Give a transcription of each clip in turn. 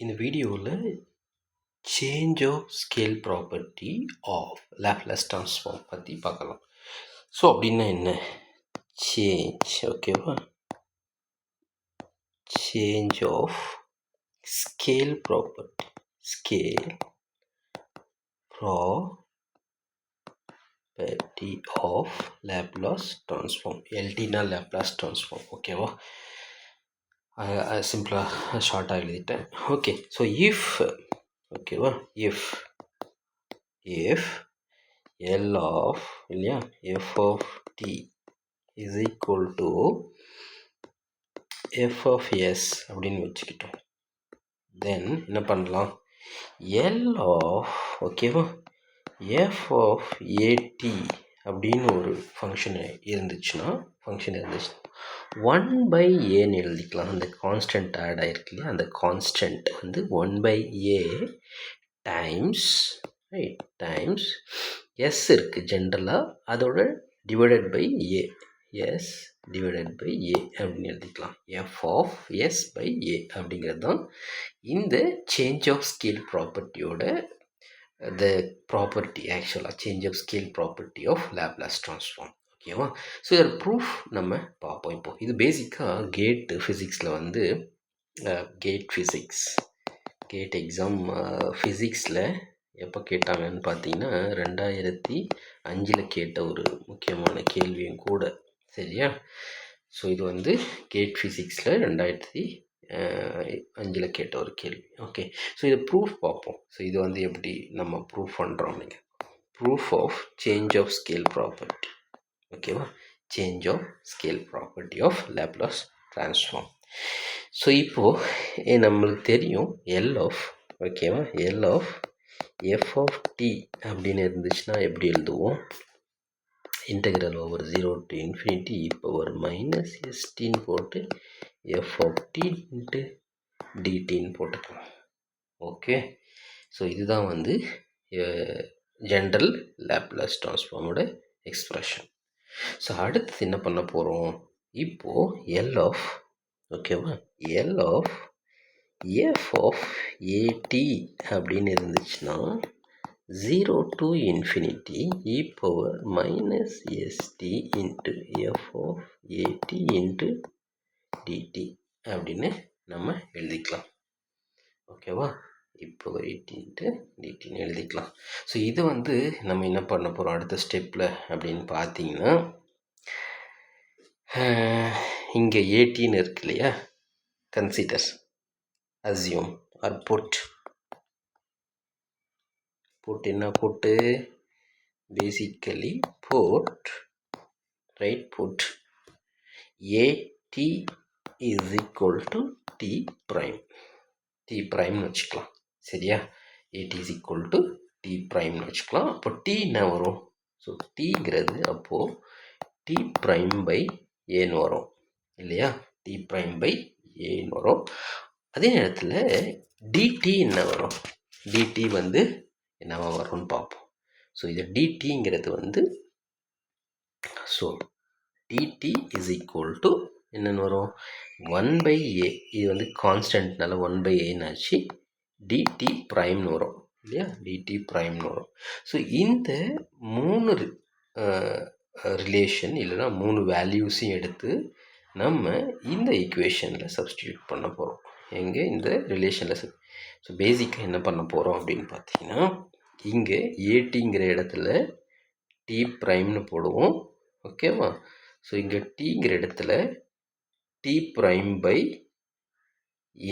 இந்த வீடியோவில் change of scale property of Laplace transform பற்றி பார்க்கலாம். ஸோ அப்படின்னா என்ன? சேஞ்ச் ஓகேவா, change of scale property, scale property of Laplace transform. எல்டினா லேப்லாஸ் ட்ரான்ஸ்ஃபார்ம். ஓகேவா, சிம்பிளாக ஷார்ட்டாக எழுதிட்டேன். ஓகே, ஸோ இஃப் ஓகேவா, இஃப் L of இல்லையா f of t is equal to f of s அப்படின்னு வச்சுக்கிட்டோம். தென் என்ன பண்ணலாம், L of ஓகேவா f of at அப்படின்னு ஒரு ஃபங்க்ஷன் இருந்துச்சுன்னா 1/aன்னு எழுதிக்கலாம். அந்த கான்ஸ்டன்ட் ஆட் ஆகிருக்கு இல்லையா, அந்த கான்ஸ்டன்ட் வந்து 1/a times right times S இருக்குது ஜென்ரலாக, அதோட divided by A, S divided by A அப்படின்னு எழுதிக்கலாம். F of S by A அப்படிங்கிறது தான் இந்த சேஞ்ச் ஆஃப் ஸ்கேல் ப்ராப்பர்ட்டியோட த ப்ராப்பர்ட்டி. ஆக்சுவலாக change of scale property of Laplace transform. ஓகேவா, ஸோ இதோட ப்ரூஃப் நம்ம பார்ப்போம். இப்போ இது பேசிக்காக கேட் ஃபிசிக்ஸில் வந்து கேட் ஃபிசிக்ஸ், கேட் எக்ஸாம் ஃபிசிக்ஸில் எப்போ கேட்டாங்கன்னு பார்த்தீங்கன்னா 2005 கேட்ட ஒரு முக்கியமான கேள்வியும் கூட. சரியா, ஸோ இது வந்து கேட் ஃபிசிக்ஸில் 2005 கேட்ட ஒரு கேள்வி. ஓகே, ஸோ இதை ப்ரூஃப் பார்ப்போம். ஸோ இது வந்து எப்படி நம்ம ப்ரூஃப் பண்ணுறோம். நீங்கள் proof of change of scale property. ஓகேவா, change of scale property of Laplace transform. So இப்போது நம்மளுக்கு தெரியும் எல் ஆஃப் ஓகேவா, L of F of T அப்படின்னு இருந்துச்சுன்னா எப்படி எழுதுவோம், integral over 0 to infinity e power minus st போட்டு எஃப் ஆஃப் டி இன்ட்டு டிடின்னு போட்டுக்கலாம். ஓகே, ஸோ இதுதான் வந்து ஜென்ரல் லேப்லாஸ் ட்ரான்ஸ்ஃபார்மோட எக்ஸ்ப்ரெஷன். ஸோ அடுத்து என்ன பண்ண போகிறோம், இப்போது எல் ஆஃப் ஓகேவா, எல் ஆஃப் எஃப் ஆஃப் ஏடி அப்படின்னு இருந்துச்சுன்னா 0 to infinity e power minus st into f of at into dt அப்படின்னு நம்ம எழுதிக்கலாம். ஓகேவா, இப்போ 8 into dtன்னு எழுதிக்கலாம். ஸோ இது வந்து நம்ம என்ன பண்ண போகிறோம் அடுத்த ஸ்டெப்பில் அப்படின்னு பார்த்தீங்கன்னா, இங்கே ஏடின்னு இருக்கு இல்லையா, கன்சிடர் assume or put என்ன போட்டு basically put right, put at is equal to t prime, t prime வச்சுக்கலாம். சரியா, at is equal to t prime வச்சுக்கலாம். அப்போ t என்ன வரும், ஸோ tங்கிறது அப்போது t prime by aன்னு வரும் இல்லையா, t prime by aன்னு வரும். அதே நேரத்தில் dt என்ன வரும், dt வந்து என்னவா வரும்னு பார்ப்போம். ஸோ இது dtங்கிறது வந்து, so dt is equal to என்னென்னு வரும் 1/a, இது வந்து கான்ஸ்டன்ட்னால 1/aன்னு ஆச்சு, dt ப்ரைம்னு வரும் இல்லையா, dt ப்ரைம்னு வரும். ஸோ இந்த 3 ரிலேஷன் இல்லைனா 3 வேல்யூஸையும் எடுத்து நம்ம இந்த ஈக்குவேஷனில் சப்ஸ்டியூட் பண்ண போகிறோம். எங்கே இந்த ரிலேஷனில் ஸோ பேசிக்காக என்ன பண்ண போகிறோம் அப்படின்னு பார்த்தீங்கன்னா, இங்கே ஏடிங்கிற இடத்துல டி ப்ரைம்னு போடுவோம். ஓகேவா, ஸோ இங்கே டீங்கிற இடத்துல டி ப்ரைம் பை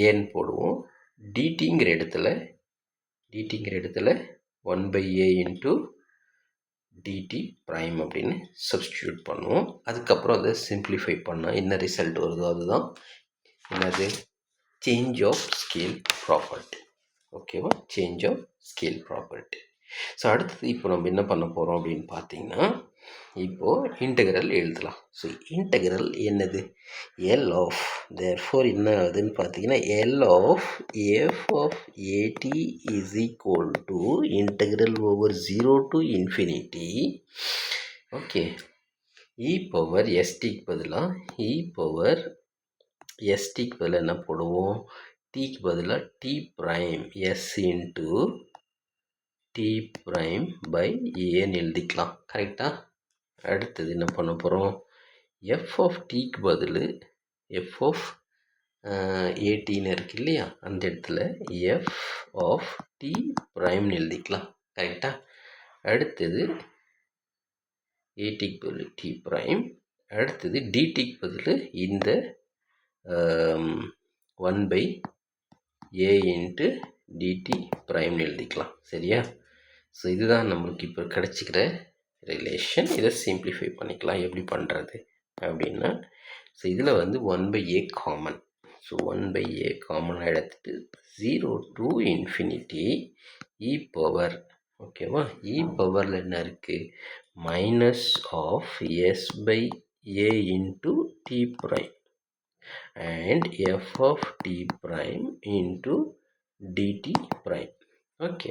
ஏன்னு போடுவோம். டிடிங்கிற இடத்துல 1/a இன்ட்டு டிடி ப்ரைம் அப்படின்னு சப்ஸ்டியூட் பண்ணுவோம். அதுக்கப்புறம் அதை சிம்பிளிஃபை பண்ணால் என்ன ரிசல்ட் வருதோ அதுதான் என்னது, சேஞ்ச் ஆஃப் ஸ்கேல் ப்ராப்பர்ட்டி. ஓகேவா, change of scale property. So அடுத்தது இப்போ நம்ம என்ன பண்ண போகிறோம் அப்படின்னு பார்த்தீங்கன்னா, இப்போது இன்டெக்ரல் எழுதலாம். ஸோ இன்டெக்ரல் என்னது, எல் ஆஃப், தேர்ஃபோர் என்ன ஆகுதுன்னு பார்த்தீங்கன்னா, L of F of A T is equal to integral over 0 to infinity okay E power எஸ்டிக்கு பதிலாக இ பவர் எஸ்டிக்கு பதிலாக என்ன போடுவோம், டீக்கு பதிலாக T prime S into T prime by ஏன்னு எழுதிக்கலாம். கரெக்டாக? அடுத்தது என்ன பண்ண போகிறோம்? எஃப் ஆஃப் டிக்கு பதில் எஃப் ஆஃப் ஏடின்னு இருக்கு இல்லையா, அந்த இடத்துல எஃப் ஆஃப் டி ப்ரைம்னு எழுதிக்கலாம். கரெக்டாக? அடுத்தது ஏடிக்கு பதில் டி ப்ரைம், அடுத்தது டிடிக்கு பதில் இந்த 1 பை ஏ இன்ட்டு டிடி ப்ரைம்னு எழுதிக்கலாம். சரியா? ஸோ இதுதான் நம்மளுக்கு இப்போ கிடச்சிக்கிற ரிலேஷன். இதை சிம்பிளிஃபை பண்ணிக்கலாம். எப்படி பண்ணுறது அப்படின்னா, ஸோ இதில் வந்து 1 by A common. So 1 by A காமனாக எடுத்துட்டு 0 to infinity இ பவர். ஓகேவா? இ பவரில் என்ன இருக்குது? Minus of S by A into T prime and f of t prime into dt prime. Okay.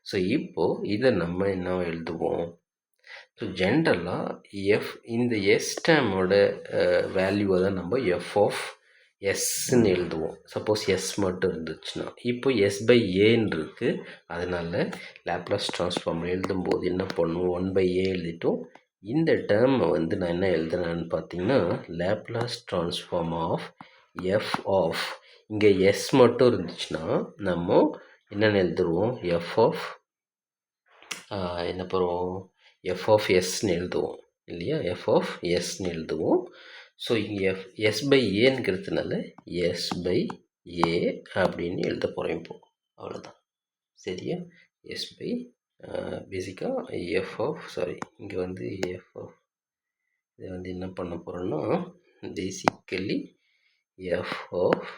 So இப்போ இதை நம்ம என்ன எழுதுவோம்? ஸோ ஜென்ரலாக இந்த எஸ் டேமோட வேல்யூவை தான் நம்ம எஃப் ஆஃப் எஸ்ன்னு எழுதுவோம். சப்போஸ் எஸ் மட்டும் இருந்துச்சுன்னா. இப்போ எஸ் பை ஏன்னு இருக்குது, அதனால் லேப்லாஸ் ட்ரான்ஸ்ஃபார்ம் எழுதும்போது என்ன பண்ணுவோம்? 1 பை ஏ எழுதிட்டோம். இந்த டேர்மை வந்து நான் என்ன எழுதுனேன்னு பார்த்தீங்கன்னா, Laplace transform of F of, இங்கே எஸ் மட்டும் இருந்துச்சுன்னா நம்ம என்னென்னு எழுதுருவோம்? எஃப் ஆஃப் என்ன பண்ணுவோம்? எஃப் ஆஃப் எஸ்ன்னு எழுதுவோம் இல்லையா? எஃப் ஆஃப் எஸ்ன்னு எழுதுவோம். ஸோ இங்கே எஸ் பை ஏங்கிறதுனால எஸ் பை ஏ அப்படின்னு எழுத போகிறோம் இப்போ. அவ்வளோதான். சரியா? எஸ் பை பேசிக்காக எஃப் ஆஃப் இங்கே வந்து எஃப் ஆஃப் இதை வந்து என்ன பண்ண போகிறோன்னா, basically F of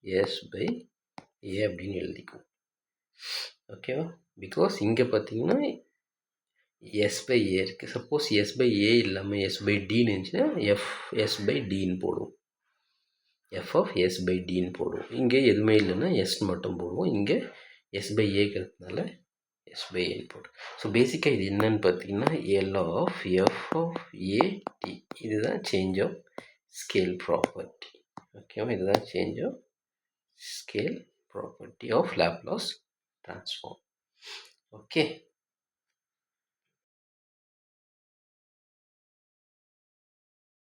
S by A அப்படின்னு எழுதிக்குவோம். ஓகேவா? பிகாஸ் இங்கே பார்த்தீங்கன்னா எஸ் பை ஏ இருக்குது. சப்போஸ் எஸ் பை ஏ இல்லாமல் எஸ் பை டின்னு இருந்துச்சுன்னா எஸ் பை டின்னு போடுவோம். எஃப் ஆஃப் எஸ் பை டின்னு போடுவோம். இங்கே எதுவுமே இல்லைன்னா எஸ் மட்டும் போடுவோம். இங்கே எஸ் பை ஏங்கிறதுனால எஸ் பை ஏன்னு போடுவோம். ஸோ பேசிக்காக இது என்னன்னு பார்த்தீங்கன்னா, L of F of A T. இதுதான் சேஞ்ச் ஆஃப் ஸ்கேல் ப்ராப்பர்ட்டி. ஓகேவா? இதுதான் change of scale property of Laplace transform. Okay.